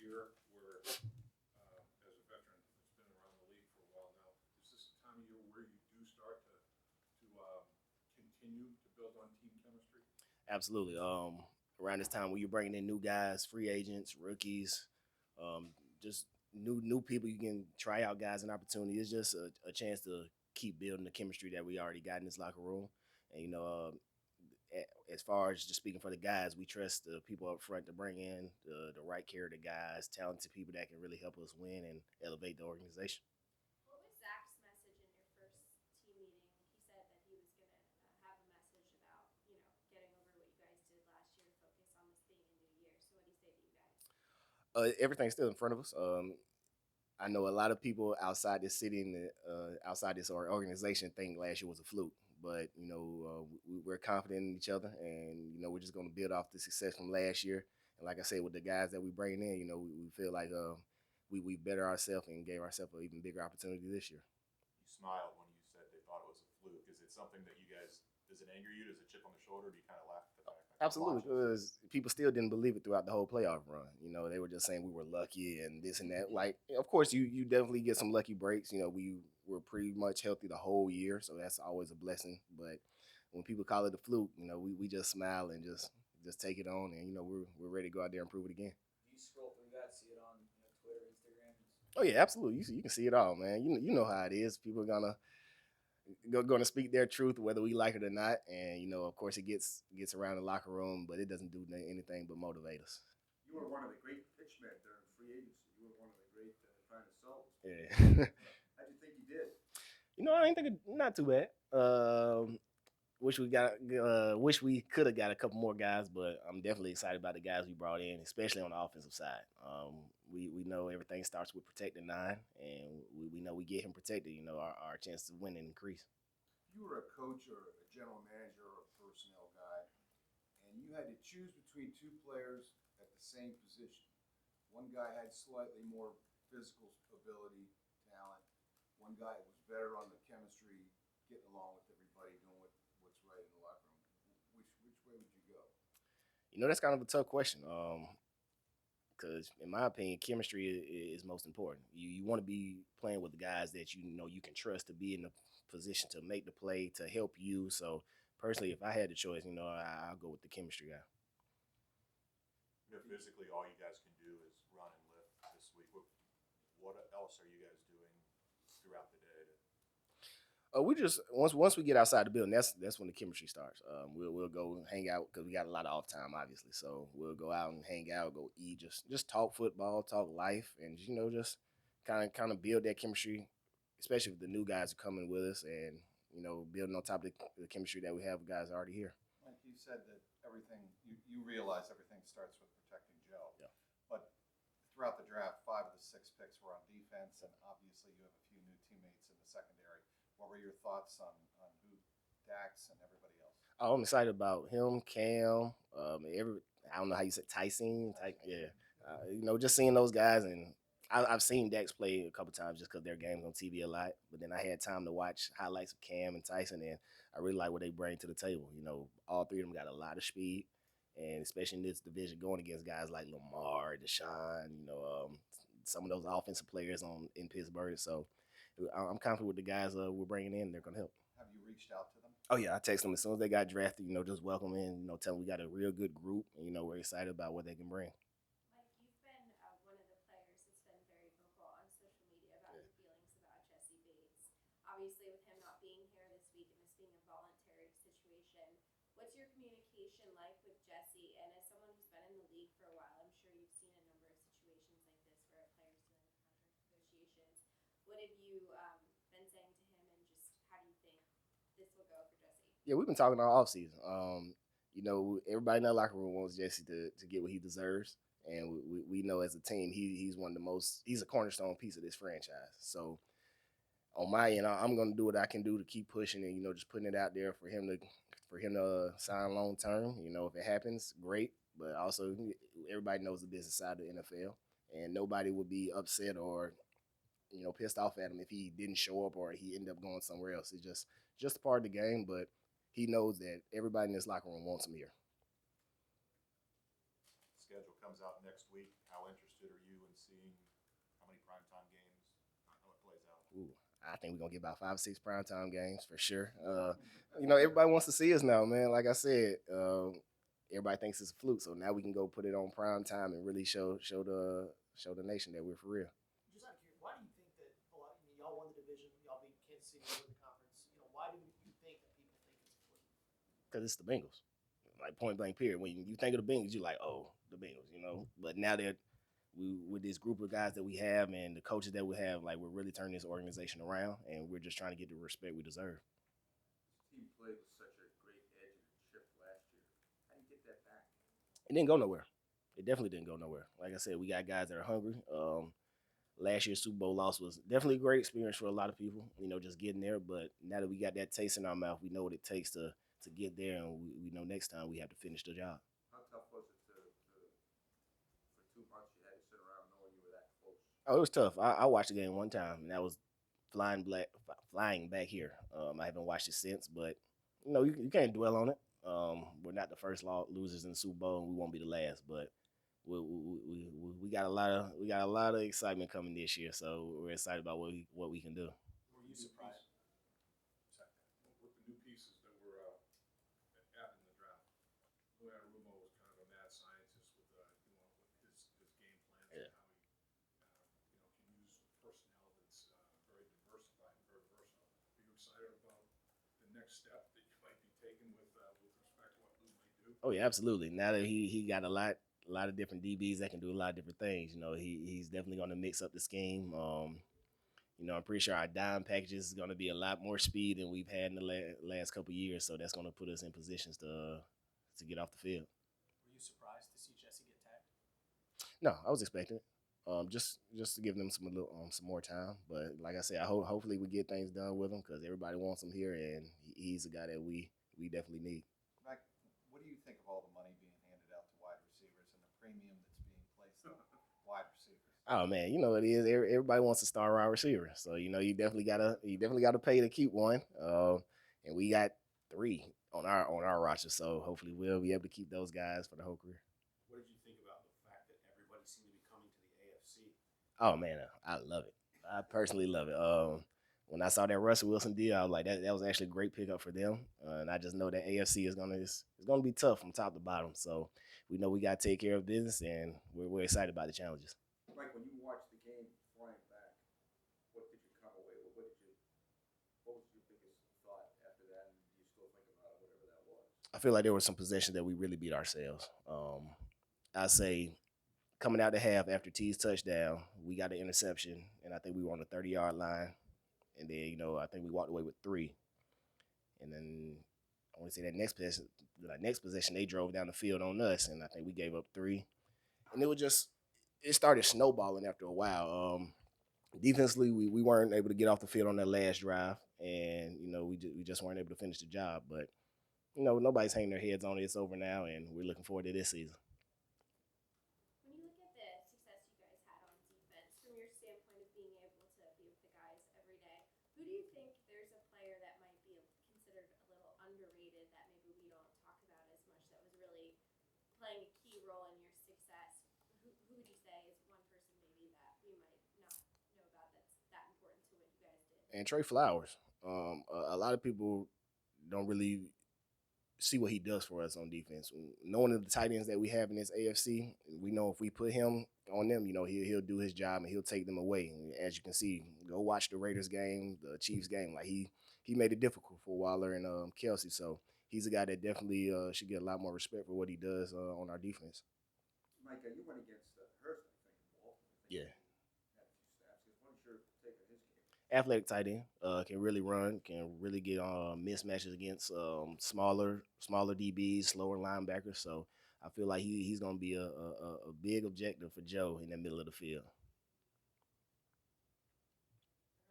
year where, as a veteran that's been around the league for a while now, is this the time of year where you do start to continue to build on team chemistry? Absolutely. Around this time when you're bringing in new guys, free agents, rookies, um, just new people, you can try out guys and opportunity. It's just a chance to keep building the chemistry that we already got in this locker room. And as far as just speaking for the guys, we trust the people up front to bring in the right character guys, talented people that can really help us win and elevate the organization. What was Zach's message in your first team meeting? He said that he was going to have a message about, getting over what you guys did last year to focus on this being a new year. So what did he say to you guys? Everything's still in front of us. I know a lot of people outside this city and outside this organization think last year was a fluke, but we're confident in each other, and we're just going to build off the success from last year. And like I said, with the guys that we bring in, we feel like we better ourselves and gave ourselves an even bigger opportunity this year. You smiled when you said they thought it was a fluke. Is it something that you guys, does it anger you? Does it chip on the shoulder? Do you kind of laugh at the fact that Absolutely, because people still didn't believe it throughout the whole playoff run. They were just saying we were lucky and this and that. Like, of course, you definitely get some lucky breaks. We were pretty much healthy the whole year, so that's always a blessing. But when people call it a fluke, we just smile and just take it on, and we're ready to go out there and prove it again. Do you scroll through that, see it on Twitter, Instagram? Oh yeah, absolutely. You can see it all, man. You know how it is. People are going to speak their truth whether we like it or not, and of course it gets around the locker room, but it doesn't do anything but motivate us. You were one of the great pitchmen during free agency. You were one of the great trying to sell. Yeah. How do you think you did? I ain't think not too bad. Wish we could have got a couple more guys, but I'm definitely excited about the guys we brought in, especially on the offensive side. We know everything starts with protecting nine, and we know we get him protected. Our chance to win and increase. If you were a coach or a general manager or a personnel guy, and you had to choose between two players at the same position, one guy had slightly more physical ability, talent. One guy was better on the chemistry, getting along with everybody, doing what's right in the locker room. Which way would you go? That's kind of a tough question. Because in my opinion, chemistry is most important. You want to be playing with the guys that you can trust to be in the position to make the play to help you. So personally, if I had the choice, I'll go with the chemistry guy. Physically, all you guys can do is run and lift this week. What else are you guys doing throughout the day? We just once we get outside the building, that's when the chemistry starts. We'll go hang out because we got a lot of off time, obviously. So we'll go out and hang out, go eat, just talk football, talk life, and just kind of build that chemistry, especially if the new guys are coming with us, and building on top of the chemistry that we have with guys already here. Like you said that everything you realize everything starts with protecting Joe. Yeah. But throughout the draft, 5 of the 6 picks were on defense, and obviously you have a few new teammates in the secondary. What were your thoughts on who Dax and everybody else? Oh, I'm excited about him, Cam, I don't know how you said Tyson. Yeah, just seeing those guys, and I've seen Dax play a couple times just because their games on TV a lot. But then I had time to watch highlights of Cam and Tyson, and I really like what they bring to the table. All three of them got a lot of speed, and especially in this division, going against guys like Lamar, Deshaun, some of those offensive players in Pittsburgh. So I'm confident with the guys we're bringing in. They're going to help. Have you reached out to them? Oh yeah, I text them as soon as they got drafted. Just welcome in. Tell them we got a real good group. And, we're excited about what they can bring. Mike, you've been one of the players that's been very vocal on social media about your feelings about Jessie Bates. Obviously, with him not being here this week and this being a voluntary situation, what's your communication like with Jessie? And as someone who's been in the league for a while, I'm sure you've seen a number of situations like this where a player's dealing with contract negotiations. What have you been saying to him, and just how do you think this will go for Jessie? Yeah, we've been talking all offseason. Everybody in that locker room wants Jesse to get what he deserves. And we know as a team, he's one of the most, he's a cornerstone piece of this franchise. So on my end, I'm going to do what I can do to keep pushing and, just putting it out there for him to sign long term. If it happens, great. But also, everybody knows the business side of the NFL. And nobody would be upset or, pissed off at him if he didn't show up or he ended up going somewhere else. It's just a part of the game, but he knows that everybody in this locker room wants him here. Schedule comes out next week. How interested are you seeing how many primetime games, how it plays out? Ooh, I think we're gonna get about 5 or 6 primetime games for sure. Everybody wants to see us now, man. Like I said, everybody thinks it's a fluke, so now we can go put it on prime time and really show the nation that we're for real. Just out of curiosity, why do you think that a lot? Y'all won the division, y'all beat Kansas City, won the conference. Why do you think that people think it's a fluke? Because it's the Bengals, like point blank period. When you think of the Bengals, you're like, oh, the Bengals, But now that with this group of guys that we have and the coaches that we have, like we're really turning this organization around, and we're just trying to get the respect we deserve. This team played with such a great edge and chip last year. How do you get that back? It didn't go nowhere. It definitely didn't go nowhere. Like I said, we got guys that are hungry. Last year's Super Bowl loss was definitely a great experience for a lot of people, just getting there. But now that we got that taste in our mouth, we know what it takes to get there, and we know next time we have to finish the job. How tough was it for 2 months you had to sit around knowing you were that close? Oh, it was tough. I watched the game one time, and that was flying back here. I haven't watched it since, but you can't dwell on it. We're not the first losers in the Super Bowl, and we won't be the last. But we got a lot of excitement coming this year, so we're excited about what we can do. Were you surprised with the new pieces that were out in the draft? Louis Arumo was kind of a mad scientist with with his game plans Yeah. and how he can use personnel that's very diversified and very versatile. Are you excited about the next step that you might be taking with respect to what Lou might do? Oh yeah, absolutely. Now that he got a lot of different DBs that can do a lot of different things. He's definitely going to mix up the scheme. I'm pretty sure our dime packages is going to be a lot more speed than we've had in the last couple of years. So that's going to put us in positions to get off the field. Were you surprised to see Jessie get tagged? No, I was expecting it. Just to give them some more time. But like I said, hopefully we get things done with him because everybody wants him here, and he's a guy that we definitely need. Mike, what do you think of all the money being handed out to wide receivers and the premium that's being placed on wide receivers? Oh man, you know it is. Everybody wants a star wide receiver, so you definitely gotta pay to keep one. And we got 3 on our roster, so hopefully we'll be able to keep those guys for the whole career. What did you think about the fact that everybody seemed to be coming to the AFC? Oh man, I love it. I personally love it. When I saw that Russell Wilson deal, I was like, that was actually a great pickup for them. And I just know that AFC is gonna be tough from top to bottom. So we know we gotta take care of business, and we're excited about the challenges. Mike, when you watched the game flying back, what did you come away with? What was your biggest thought after that? And do you still think about it, whatever that was? I feel like there were some possessions that we really beat ourselves. I say coming out the half after T's touchdown, we got an interception, and I think we were on the 30-yard line. And then, I think we walked away with 3. And then I want to say that next possession, they drove down the field on us, and I think we gave up 3. And it started snowballing after a while. Defensively, we weren't able to get off the field on that last drive, and we just weren't able to finish the job. But nobody's hanging their heads on it. It's over now, and we're looking forward to this season. When you look at the success you guys had on defense, from your standpoint of being able to be with the guys every day, who do you think there's a player that might be considered a little underrated that maybe we don't talk about as much that was really playing a key role in your success? Who would you say is one person maybe that we might not know about that's that important to what you guys did? And Trey Flowers. A lot of people don't really see what he does for us on defense. Knowing the tight ends that we have in this AFC, we know if we put him on them, he'll do his job and he'll take them away. And as you can see, go watch the Raiders game, the Chiefs game. Like he made it difficult for Waller and Kelsey. So he's a guy that definitely should get a lot more respect for what he does on our defense. Mike, you went against Hurst, I think, in Baltimore. Yeah. Had a few snaps. What is your take on his game? Athletic tight end, can really run, can really get mismatches against smaller DBs, slower linebackers. So I feel like he's going to be a big objective for Joe in the middle of the field.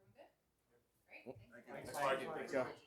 Everyone good? Great. Thanks. Thanks, Mike. Thanks, Mike.